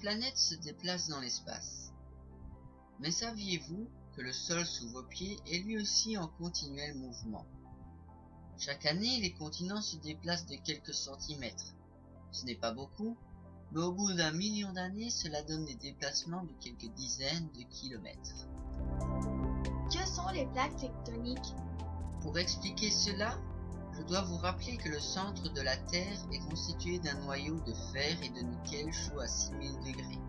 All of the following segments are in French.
planètes se déplacent dans l'espace. Mais saviez-vous que le sol sous vos pieds est lui aussi en continuel mouvement? Chaque année, les continents se déplacent de quelques centimètres. Ce n'est pas beaucoup, mais au bout d'1 million d'années, cela donne des déplacements de quelques dizaines de kilomètres. Que sont les plaques tectoniques? Pour expliquer cela, je dois vous rappeler que le centre de la Terre est constitué d'un noyau de fer et de nickel chaud à 6000 degrés.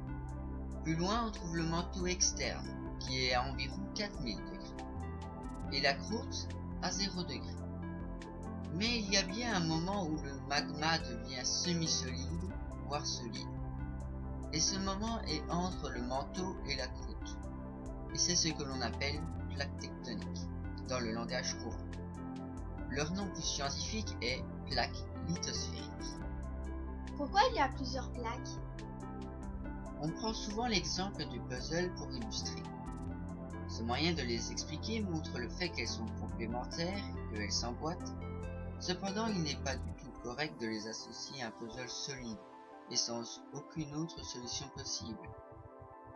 Plus loin, on trouve le manteau externe, qui est à environ 4000 degrés, et la croûte à 0 degré. Mais il y a bien un moment où le magma devient semi-solide, voire solide. Et ce moment est entre le manteau et la croûte. Et c'est ce que l'on appelle plaque tectonique, dans le langage courant. Leur nom plus scientifique est plaque lithosphérique. Pourquoi il y a plusieurs plaques? On prend souvent l'exemple du puzzle pour illustrer. Ce moyen de les expliquer montre le fait qu'elles sont complémentaires, qu'elles s'emboîtent. Cependant, il n'est pas du tout correct de les associer à un puzzle solide et sans aucune autre solution possible.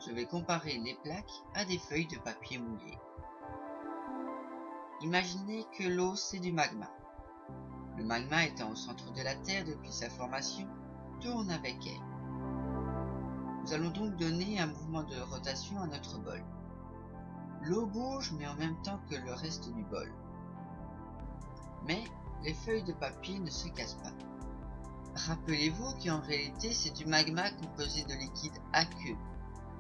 Je vais comparer les plaques à des feuilles de papier mouillé. Imaginez que l'eau c'est du magma. Le magma étant au centre de la Terre depuis sa formation, tourne avec elle. Nous allons donc donner un mouvement de rotation à notre bol. L'eau bouge mais en même temps que le reste du bol. Mais les feuilles de papier ne se cassent pas. Rappelez-vous qu'en réalité c'est du magma composé de liquide aqueux,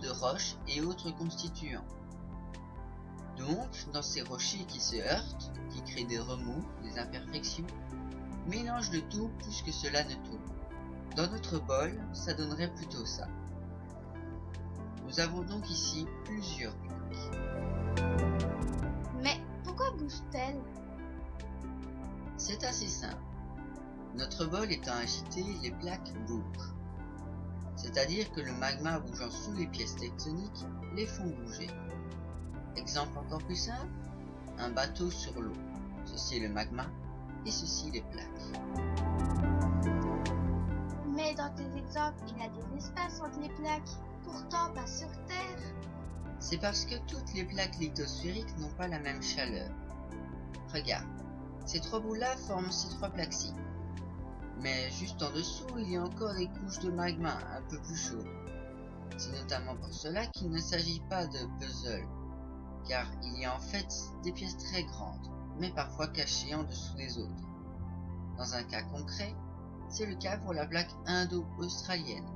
de roches et autres constituants. Donc, dans ces rochers qui se heurtent, qui créent des remous, des imperfections, mélange le tout plus que cela ne tourne. Dans notre bol, ça donnerait plutôt ça. Nous avons donc ici plusieurs plaques. Mais pourquoi bougent-elles? C'est assez simple. Notre bol étant agité, les plaques bougent. C'est-à-dire que le magma bougeant sous les pièces tectoniques les font bouger. Exemple encore plus simple, un bateau sur l'eau. Ceci est le magma et ceci les plaques. Mais dans tes exemples, il y a des espaces entre les plaques, pourtant pas sur Terre. C'est parce que toutes les plaques lithosphériques n'ont pas la même chaleur. Regarde, ces trois bouts-là forment ces trois plaques-ci. Mais juste en dessous, il y a encore des couches de magma un peu plus chaudes. C'est notamment pour cela qu'il ne s'agit pas de puzzle, car il y a en fait des pièces très grandes, mais parfois cachées en dessous des autres. Dans un cas concret, c'est le cas pour la plaque indo-australienne,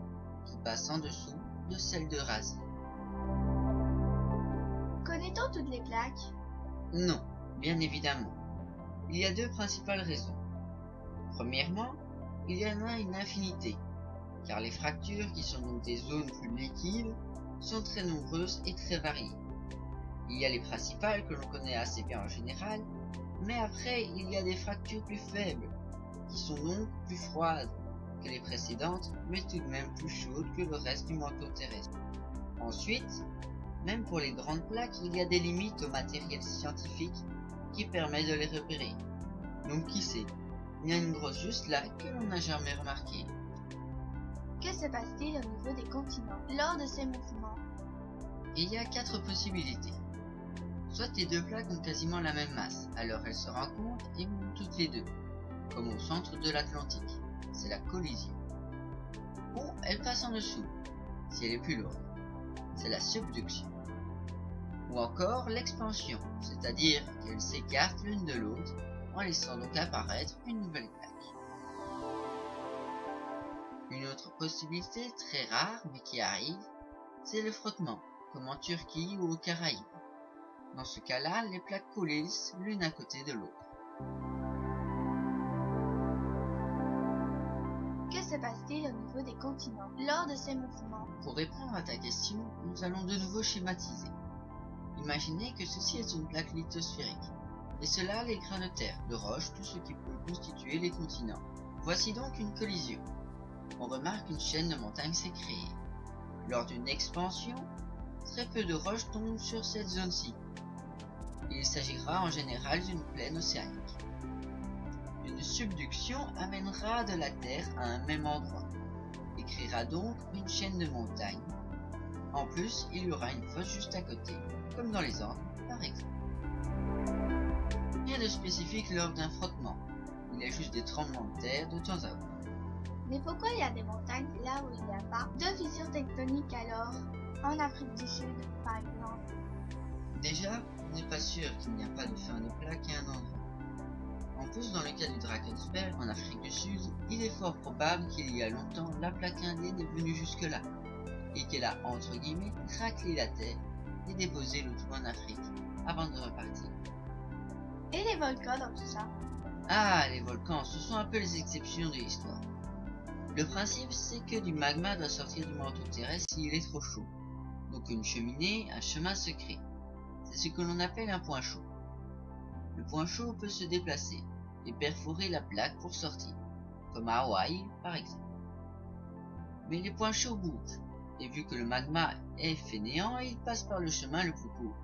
qui passe en dessous de celle d'Eurasie. Connaît-on toutes les plaques? Non, bien évidemment. Il y a deux principales raisons. Premièrement, il y en a une infinité, car les fractures, qui sont donc des zones plus liquides, sont très nombreuses et très variées. Il y a les principales que l'on connaît assez bien en général, mais après il y a des fractures plus faibles, qui sont donc plus froides que les précédentes, mais tout de même plus chaudes que le reste du manteau terrestre. Ensuite, même pour les grandes plaques, il y a des limites au matériel scientifique qui permet de les repérer. Donc qui sait, il y a une grosse juste là que l'on n'a jamais remarquée. Que se passe-t-il au niveau des continents lors de ces mouvements? Il y a 4 possibilités. Soit les deux plaques ont quasiment la même masse, alors elles se rencontrent et montent toutes les deux, comme au centre de l'Atlantique, c'est la collision. Ou elles passent en dessous, si elle est plus lourde, c'est la subduction. Ou encore l'expansion, c'est-à-dire qu'elles s'écartent l'une de l'autre, en laissant donc apparaître une nouvelle plaque. Une autre possibilité très rare mais qui arrive, c'est le frottement, comme en Turquie ou aux Caraïbes. Dans ce cas-là, les plaques coulissent l'une à côté de l'autre. Que se passe-t-il au niveau des continents lors de ces mouvements? Pour répondre à ta question, nous allons de nouveau schématiser. Imaginez que ceci est une plaque lithosphérique, et cela les grains de terre, de roche, tout ce qui peut constituer les continents. Voici donc une collision. On remarque qu'une chaîne de montagnes s'est créée. Lors d'une expansion, très peu de roches tombent sur cette zone-ci. Il s'agira en général d'une plaine océanique. Une subduction amènera de la terre à un même endroit. Et créera donc une chaîne de montagnes. En plus, il y aura une fosse juste à côté, comme dans les Andes par exemple. Rien de spécifique lors d'un frottement, il y a juste des tremblements de terre de temps à autre. Mais pourquoi il y a des montagnes là où il n'y a pas de fissures tectoniques alors? En Afrique du Sud, par exemple. Déjà, on n'est pas sûr qu'il n'y a pas de fin de plaque à un endroit. En plus, dans le cas du Drakensberg en Afrique du Sud, il est fort probable qu'il y a longtemps la plaque indienne est venue jusque-là, et qu'elle a entre guillemets raclé la terre et déposé le tout en Afrique, avant de repartir. Et les volcans dans tout ça? Ah, les volcans, ce sont un peu les exceptions de l'histoire. Le principe, c'est que du magma doit sortir du manteau terrestre s'il est trop chaud. Donc une cheminée, un chemin se crée. C'est ce que l'on appelle un point chaud. Le point chaud peut se déplacer et perforer la plaque pour sortir, comme à Hawaï par exemple. Mais les points chauds bougent, et vu que le magma est fainéant, il passe par le chemin le plus court,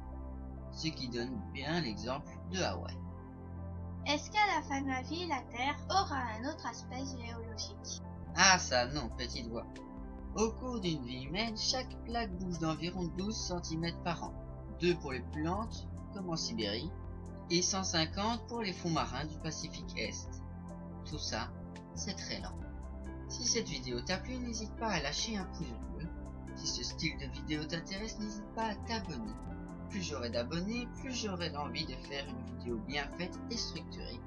ce qui donne bien l'exemple de Hawaï. Est-ce qu'à la fin de ma vie, la Terre aura un autre aspect géologique? Ah ça non, petite voix. Au cours d'une vie humaine, chaque plaque bouge d'environ 12 cm par an, 2 pour les plus lentes, comme en Sibérie, et 150 pour les fonds marins du Pacifique Est. Tout ça, c'est très lent. Si cette vidéo t'a plu, n'hésite pas à lâcher un pouce bleu. Si ce style de vidéo t'intéresse, n'hésite pas à t'abonner. Plus j'aurai d'abonnés, plus j'aurai l'envie de faire une vidéo bien faite et structurée.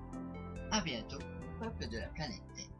A bientôt, peuple de la planète Terre.